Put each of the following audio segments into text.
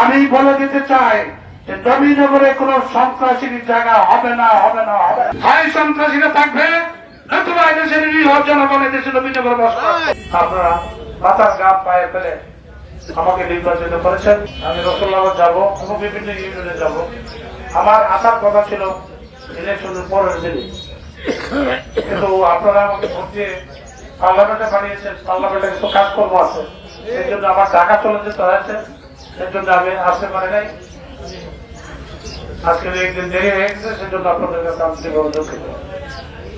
আমি বলে দিতে চাই যে নবীনগরে কোন সন্ত্রাসীর জায়গা হবে না, হবে না, হবে না। হয় সন্ত্রাসীরা থাকবে, নতুবা এদেশের নিরীহ জনগণ এদেশে নবীনগরে বসবাস করবে। আপনারা মাথার গাম পায়ে ফেলে আমাকে নির্বাচিত করেছেন। আমি রসুল্লাহ যাবো এবং বিভিন্ন ইউনিয়নে যাব। আমার আসার কথা ছিল ইলেকশনের পরের দিনে, কিন্তু আপনারা আমাকে ভোট দিয়ে পার্লামেন্টে পাঠিয়েছেন। পার্লামেন্টে কিছু কাজকর্ম আছে, সেই জন্য আমার ঢাকা চলে যেতে হয়েছে। সেই জন্য আমি আসতে পারি নাই। আজকে একদিন দেরি হয়ে গেছে, সেই জন্য আপনাদের কাছে আন্তরিকভাবে দুঃখিত।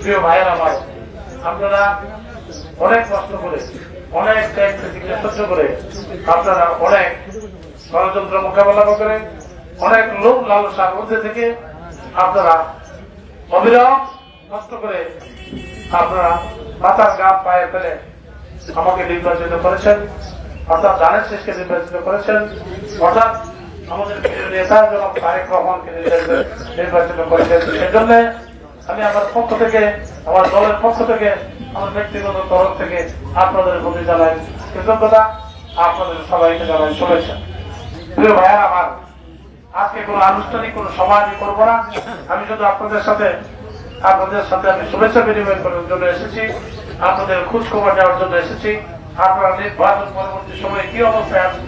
প্রিয় ভাইয়ের আমার, আপনারা অনেক কষ্ট করে, অনেক ত্যাগ প্রতিক্রিয়া সহ্য করে, আপনারা অনেক ষড়যন্ত্র মোকাবেলা করে, অনেক লোক লালসার মধ্যে থেকে আপনারা অবিরাম কষ্ট করে আপনারা মাথার গাম পায়ে ফেলে আমাকে নির্বাচিত করেছেন। অর্থাৎ ধানের শেষকে নির্বাচিত করেছেন, অর্থাৎ আমাদের নেতা জনাব তারেক রহমানকে নির্বাচিত করেছেন। সেজন্য আমি আমার পক্ষ থেকে, আমার দলের পক্ষ থেকে, আমার ব্যক্তিগত তরফ থেকে আপনাদের প্রতি জানাই কৃতজ্ঞতা, আপনাদের সবাইকে জানাই শুভেচ্ছা। প্রিয় ভাইয়ার আমার, আজকে কোনো আনুষ্ঠানিক কোনো সভা আমি করবো না। আমি শুধু আপনাদের সাথে আমি শুভেচ্ছা বিনিময় করার জন্য এসেছি, আপনাদের খোঁজ খবর দেওয়ার জন্য এসেছি। আপনারা নির্বাচন পরবর্তী সময়ে কি অবস্থায় আছেন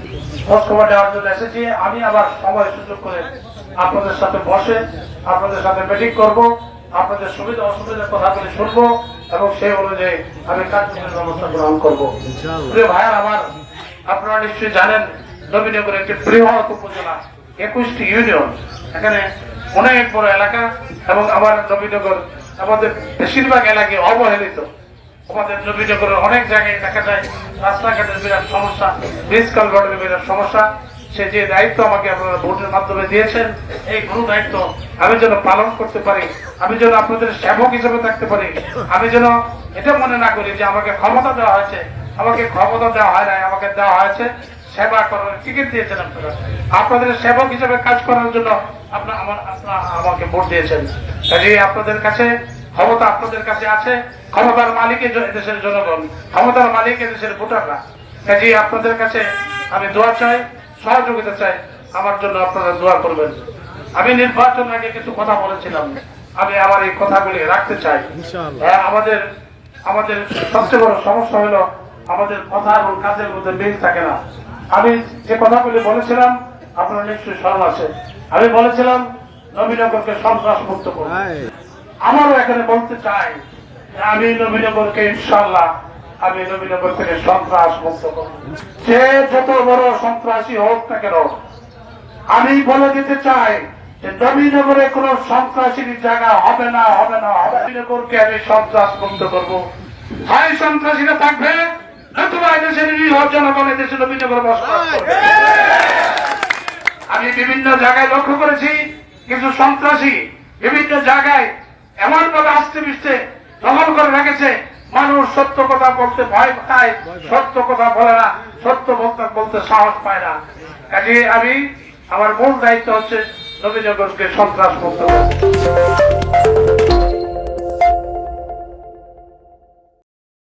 খোঁজ খবর দেওয়ার জন্য এসেছি। আমি আবার সময় সুযোগ করে আপনাদের সাথে বসে আপনাদের সাথে মিটিং করব, আপনাদের সুবিধা অসুবিধার কথাগুলি শুনবো এবং সেই অনুযায়ী আমি কার্যকরী ব্যবস্থা গ্রহণ করবো। প্রিয় ভাইয়ার আমার, আপনারা নিশ্চয়ই জানেন নবীনগর একটি বৃহৎ উপজেলা, 21টি ইউনিয়ন, এখানে অনেক বড় এলাকা এবং আমার নবীনগর আমাদের বেশিরভাগ এলাকায় অবহেলিত। আমাদের নবীনগরের অনেক জায়গায় দেখা যায় রাস্তাঘাটের বিরাট সমস্যা, ব্রিজ কালভার্টের বিরাট সমস্যা। সে যে দায়িত্ব আমাকে আপনারা ভোটের মাধ্যমে দিয়েছেন, এই গুরু দায়িত্ব আমি যেন পালন করতে পারি, আমি যেন আপনাদের সেবক হিসেবে থাকতে পারি, আমি যেন এটা মনে না করি যে আমাকে ক্ষমতা দেওয়া হয়েছে। আমাকে ক্ষমতা দেওয়া হয় নাই, আমাকে দেওয়া হয়েছে সেবা করার টিকিট দিয়েছেন আপনারা। আপনাদের সেবক হিসেবে কাজ করার জন্য আপনারা আমাকে ভোট দিয়েছেন। কাজেই আপনাদের কাছে ক্ষমতা আপনাদের কাছে আছে। ক্ষমতার মালিক দেশের জনগণ, ক্ষমতার মালিক দেশের ভোটাররা। কাজেই আপনাদের কাছে আমি দোয়া চাই, সহযোগিতা চাই, আমার জন্য আপনারা দোয়া করবেন। আমি নির্বাচন আগে কিছু কথা বলেছিলাম, আমি আমার এই কথাগুলি রাখতে চাই। আমাদের সবচেয়ে বড় সমস্যা হলো আমাদের কথা এবং কাজের মধ্যে মিল থাকে না। আমি যে কথাগুলি বলেছিলাম আপনারা নিশ্চয়ই স্মরণ আছে। আমি বলেছিলাম নবীনগরকে সন্ত্রাস মুক্ত করব। আমারও এখানে বলতে চাই আমি নবীনগরকে ইনশাআল্লাহ আমি নবীনগর থেকে সন্ত্রাস মুক্ত করব। যে যত বড় সন্ত্রাসী হোক না কেন, আমি বলে দিতে চাই যে নবীনগরে কোন সন্ত্রাসীর জায়গা হবে না, হবে না, হবে না। নবীনগরকে আমি সন্ত্রাস মুক্ত করব। হয় সন্ত্রাসীরা থাকবে, নতুবা এদেশের নিরীহ জনগণ এদেশে নবীনগরে বসবাস করবে। আমি বিভিন্ন জায়গায় লক্ষ্য করেছি কিছু সন্ত্রাসী বিভিন্ন জায়গায় এমন ভাবে আস্তে পিছতে দখল করে রেখেছে, মানুষ সত্য কথা বলতে ভয় পায়, সত্য কথা বলে না, সত্য বলতে সাহস পায় না। কাজে আমি আমার মূল দায়িত্ব হচ্ছে নবীনগরকে সন্ত্রাস মুক্ত করা।